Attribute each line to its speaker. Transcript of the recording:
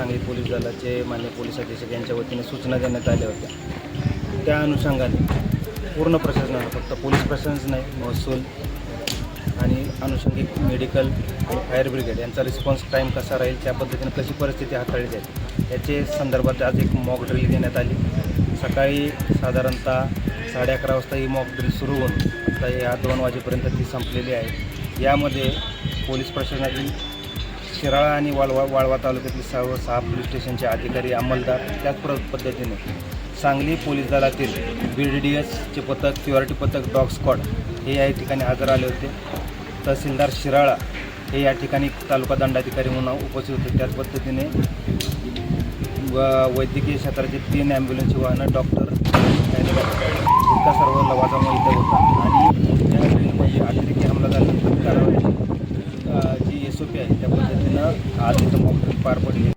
Speaker 1: Sangli police दलाचे माननीय police अधीक्षक यांच्या वतीने सूचना देण्यात आल्या होत्या। त्या अनुषंगाने पूर्ण प्रशासनाला, फक्त पोलीस प्रशासनच नाही, महसूल आणि अनुषंगिक मेडिकल आणि फायर ब्रिगेड यांचा रिस्पॉन्स टाईम कसा राहील, त्या पद्धतीने कशी परिस्थिती हाताळली जाईल याचे संदर्भात आज एक मॉक ड्रिल घेण्यात आली। सकाळी साधारणतः 11:30 वाजता ही मॉक ड्रिल सुरू होऊन आता या 2 वाजेपर्यंत ती संपलेली आहे। यामध्ये पोलीस प्रशासनातील शिराळा आणि वाळवा तालुक्यातील 6 पोलीस स्टेशनचे अधिकारी, अंमलदार, त्याच पद्धतीने सांगली पोलीस दलातील BDDSचे पथक, QRT पथक, डॉग स्क्वॉड हे या ठिकाणी हजर आले होते। तहसीलदार शिराळा हे या ठिकाणी तालुका दंडाधिकारी म्हणून उपस्थित होते। त्याच पद्धतीने वैद्यकीय क्षेत्राचे 3 ॲम्ब्युलन्सची वाहनं, डॉक्टर, इतका सर्व लवाजमा इथे होता। आणि या ड्रिलमध्ये अतिरेकी हमला झाल्यानंतर कारवाई जी SOP आहे त्या पद्धतीनं आज इथं मॉक ड्रिल पार पडली।